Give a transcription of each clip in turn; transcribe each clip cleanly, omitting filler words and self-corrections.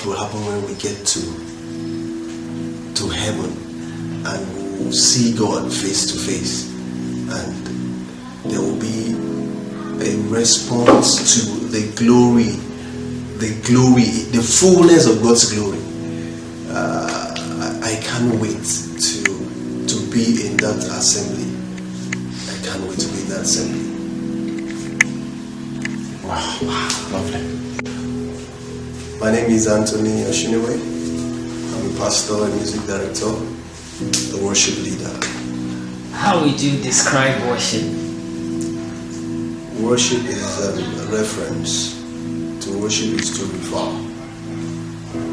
will happen when we get to heaven and we'll see God face to face, and there will be a response to the glory, the fullness of God's glory. I can't wait to be in that assembly. I can't wait to be in that assembly. Wow, lovely. My name is Anthony Oshiniwe. I'm a pastor and music director, the worship leader. How would you describe worship? Worship is a reference. To worship is to refer,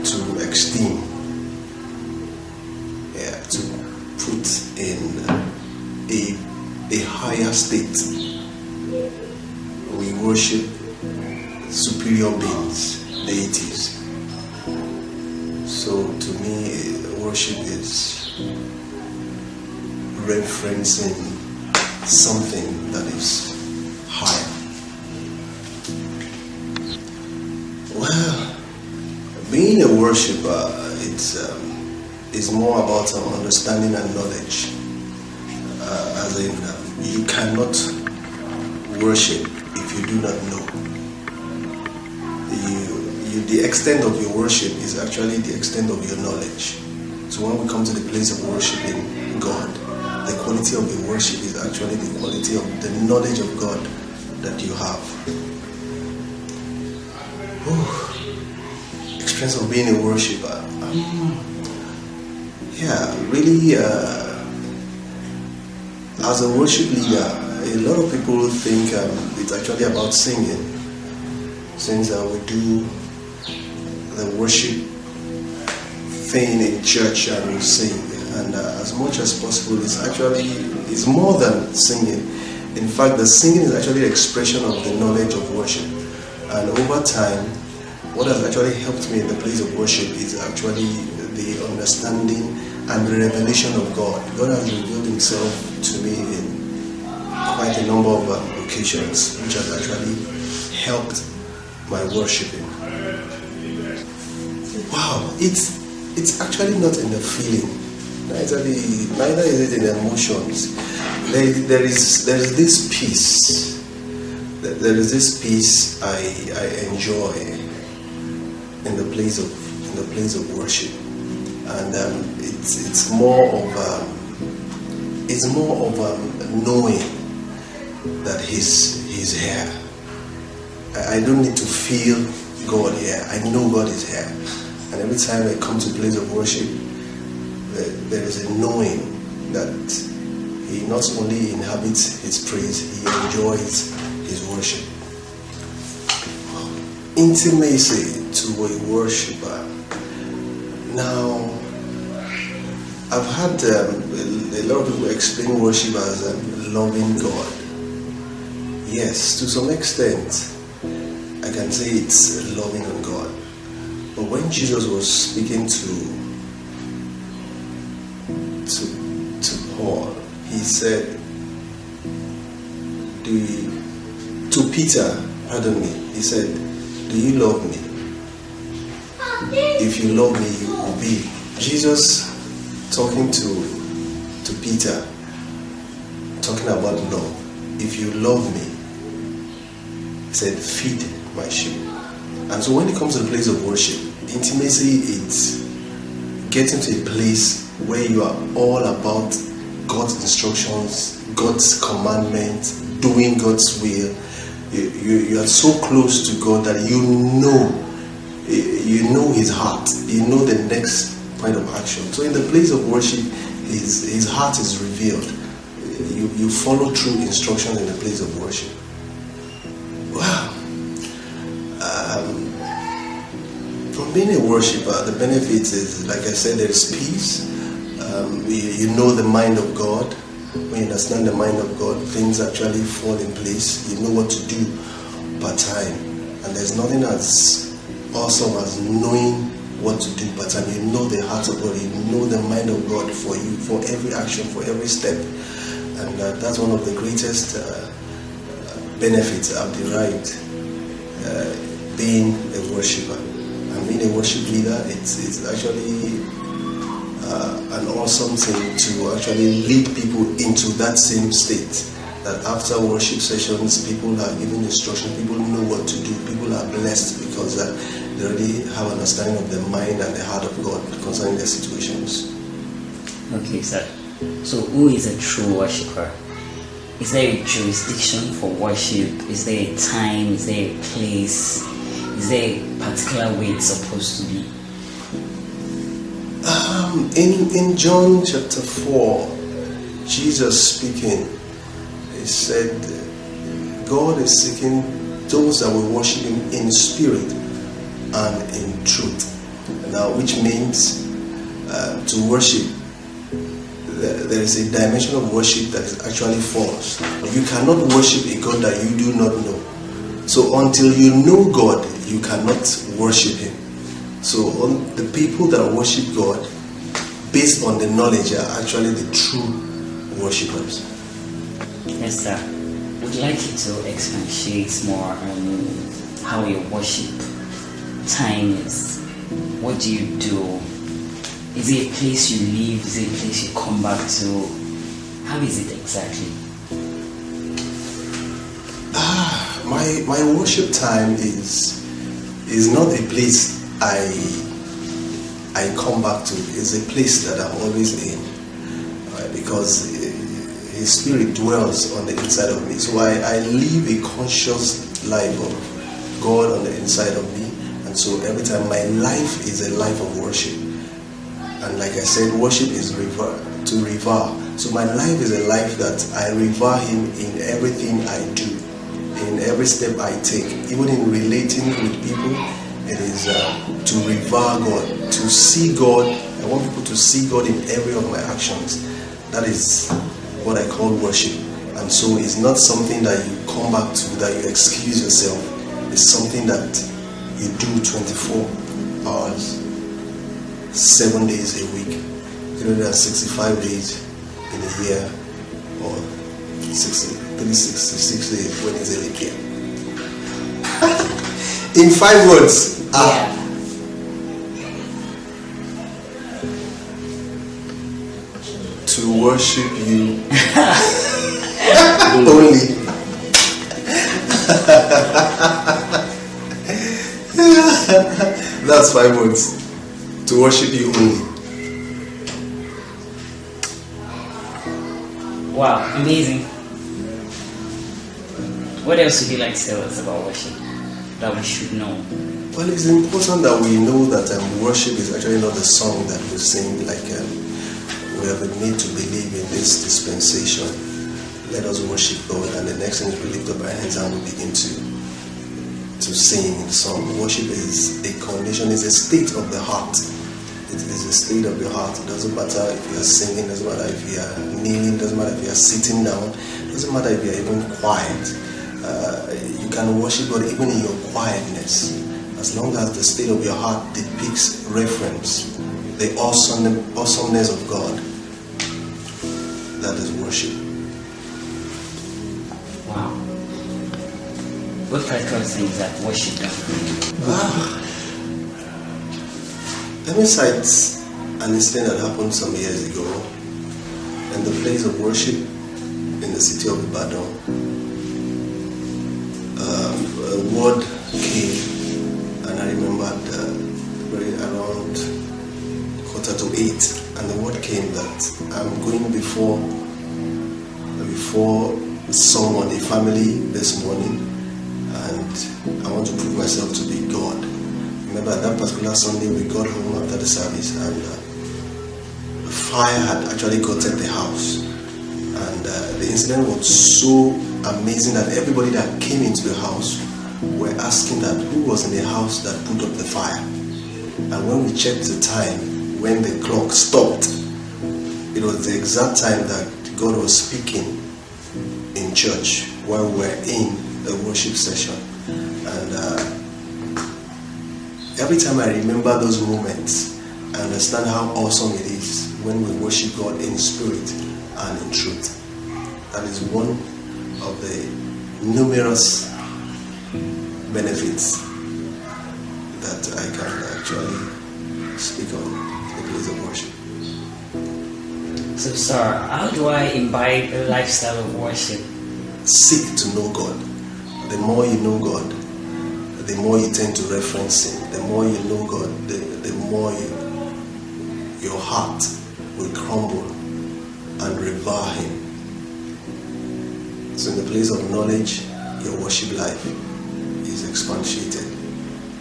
to esteem, to put in a higher state. We worship superior beings, deities. So to me, worship is referencing something that is higher. Well, being a worshiper, it's more about understanding and knowledge. As in, you cannot worship if you do not know. The extent of your worship is actually the extent of your knowledge. So when we come to the place of worshiping God, the quality of your worship is actually the quality of the knowledge of God that you have. Experience of being a worshiper. Really, as a worship leader, a lot of people think it's actually about singing, since we do the worship thing in church and we sing, and as much as possible, it's more than singing. In fact, the singing is actually the expression of the knowledge of worship, and over time, what has actually helped me in the place of worship is actually the understanding and the revelation of God. God has revealed himself to me in quite a number of occasions, which has actually helped my worshiping. Wow, it's actually not in the feeling, neither is it in the emotions. There is this peace. There is this peace I enjoy in the place of worship, and it's more of knowing that He's here. I don't need to feel God here. I know God is here, and every time I come to a place of worship, there is a knowing that He not only inhabits His praise, He enjoys His worship. Intimacy to a worshiper. Now, I've had a lot of people explain worship as loving God. Yes, to some extent, I can say it's loving on God. But when Jesus was speaking to Paul, he said to Peter, he said, "Do you love me? If you love me, you will be." Jesus talking to Peter, talking about love. If you love me, he said, "Feed my sheep." And so when it comes to the place of worship, intimacy is getting to a place where you are all about God's instructions, God's commandments, doing God's will. You are so close to God that you know His heart. You know the next point of action. So in the place of worship, His heart is revealed. You follow through instructions in the place of worship. Wow. From being a worshiper, the benefits is, like I said, there is peace. You know the mind of God. When you understand the mind of God, things actually fall in place. You know what to do per time. And there's nothing as awesome as knowing what to do per time. You know the heart of God. You know the mind of God for you, for every action, for every step. And that's one of the greatest benefits I've derived being a worshiper. and being a worship leader, it's actually an awesome thing to actually lead people into that same state. That after worship sessions, people are given instruction, people know what to do, people are blessed because they already have an understanding of the mind and the heart of God concerning their situations. Okay, sir. So who is a true worshipper? Is there a jurisdiction for worship? Is there a time? Is there a place? Is there a particular way it's supposed to be? In John chapter 4, Jesus speaking, he said, God is seeking those that will worship Him in spirit and in truth. Now, which means to worship, there is a dimension of worship that is actually false. You cannot worship a God that you do not know. So until you know God, you cannot worship Him. So the people that worship God based on the knowledge are actually the true worshippers. Yes, sir. Would like you to expatiate more on how your worship time is. What do you do? Is it a place you leave? Is it a place you come back to? How is it exactly? My worship time is not a place I come back to. It's a place that I'm always in, because His Spirit dwells on the inside of me. So I live a conscious life of God on the inside of me, and so every time my life is a life of worship. And like I said, worship is to revere. So my life is a life that I revere Him in everything I do, in every step I take, even in relating with people. It is to revere God, to see God. I want people to see God in every of my actions. That is what I call worship. And so it's not something that you come back to, that you excuse yourself. It's something that you do 24 hours, 7 days a week, 365 days in a year, or 366 days when it's a leap year. In 5 words. To worship You only. That's 5 words. To worship You only. Wow, amazing. What else would you like to tell us about worship that we should know? Well, it's important that we know that worship is actually not a song that we sing like we have been made to believe in this dispensation. Let us worship God, and the next thing is we lift up our hands and we begin to sing the song. Worship is a condition, it's a state of the heart. It is a state of the heart. It doesn't matter if you are singing, it doesn't matter if you are kneeling, it doesn't matter if you are sitting down, it doesn't matter if you are even quiet. You can worship God even in your quietness, as long as the state of your heart depicts reference, the awesomeness of God. That is worship. Wow. What practical things that worship does? Let me cite an incident that happened some years ago in the place of worship in the city of Ibadan. A word came, and I remembered around 7:45, and the word came that I'm going before someone, a family this morning, and I want to prove myself to be God. Remember that particular Sunday we got home after the service, and a fire had actually gotten the house, and the incident was so amazing that everybody that came into the house were asking that who was in the house that put up the fire. And when we checked the time, when the clock stopped, it was the exact time that God was speaking in church while we were in the worship session. And every time I remember those moments, I understand how awesome it is when we worship God in spirit and in truth. That is one of the numerous benefits that I can actually speak on the place of worship. So, sir, how do I imbibe a lifestyle of worship? Seek to know God. The more you know God, the more you tend to reference Him. The more you know God, the more your heart will crumble and revere Him. So in the place of knowledge, your worship life is expatiated.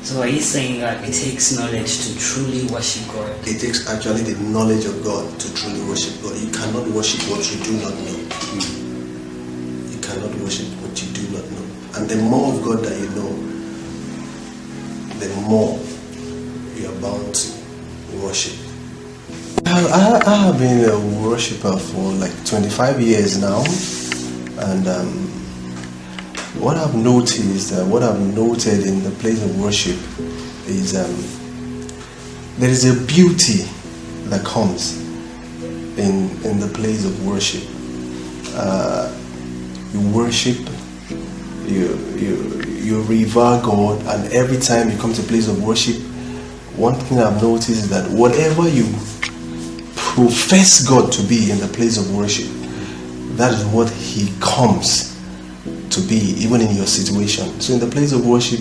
So are you saying that it takes knowledge to truly worship God? It takes actually the knowledge of God to truly worship God. You cannot worship what you do not know. You cannot worship what you do not know. And the more of God that you know, the more you are bound to worship. I have been a worshiper for like 25 years now. And what I've noticed, what I've noted in the place of worship is there is a beauty that comes in the place of worship. You worship, you revere God, and every time you come to a place of worship, one thing I've noticed is that whatever you profess God to be in the place of worship, that is what He comes to be, even in your situation. So in the place of worship,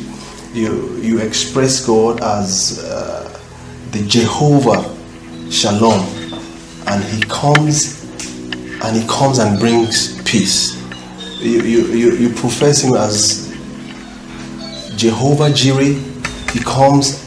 you express God as the Jehovah Shalom, and He comes and brings peace. You profess Him as Jehovah Jireh. He comes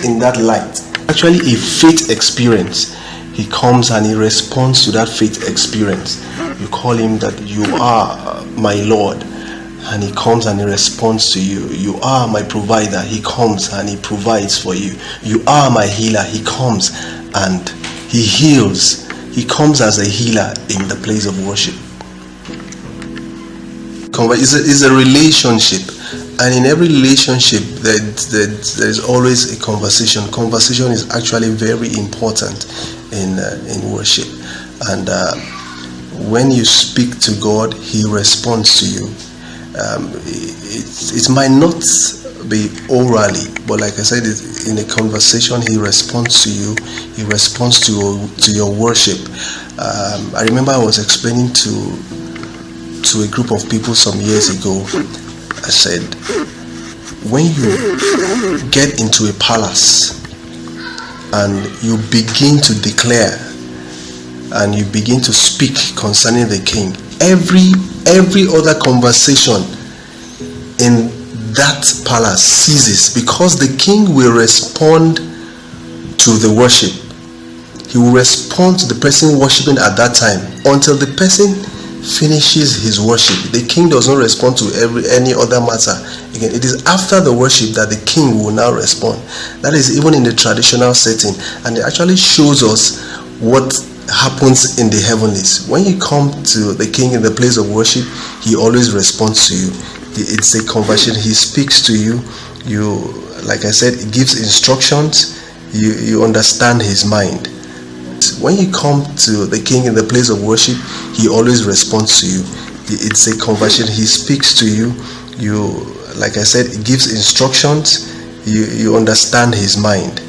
in that light. Actually, a faith experience. He comes and He responds to that faith experience. You call Him that you are my Lord, and He comes and He responds to you. You are my provider. He comes and He provides for you. You are my healer. He comes and He heals. He comes as a healer in the place of worship. It's a relationship, and in every relationship there is always a conversation. Conversation is actually very important in worship, and when you speak to God, He responds to you. It might not be orally, but like I said, in a conversation, He responds to you. He responds to your worship. I remember I was explaining to a group of people some years ago. I said, when you get into a palace and you begin to declare and you begin to speak concerning the king, every other conversation in that palace ceases, because the king will respond to the worship. He will respond to the person worshiping at that time until the person finishes his worship. The king does not respond to any other matter. Again, it is after the worship that the king will now respond. That is even in the traditional setting, and it actually shows us what happens in the heavenlies. When you come to the king in the place of worship, He always responds to you. It's a conversation. He speaks to you. Like I said, He gives instructions. You understand His mind. When you come to the king in the place of worship, He always responds to you. It's a conversation. He speaks to you. Like I said, He gives instructions. You understand His mind.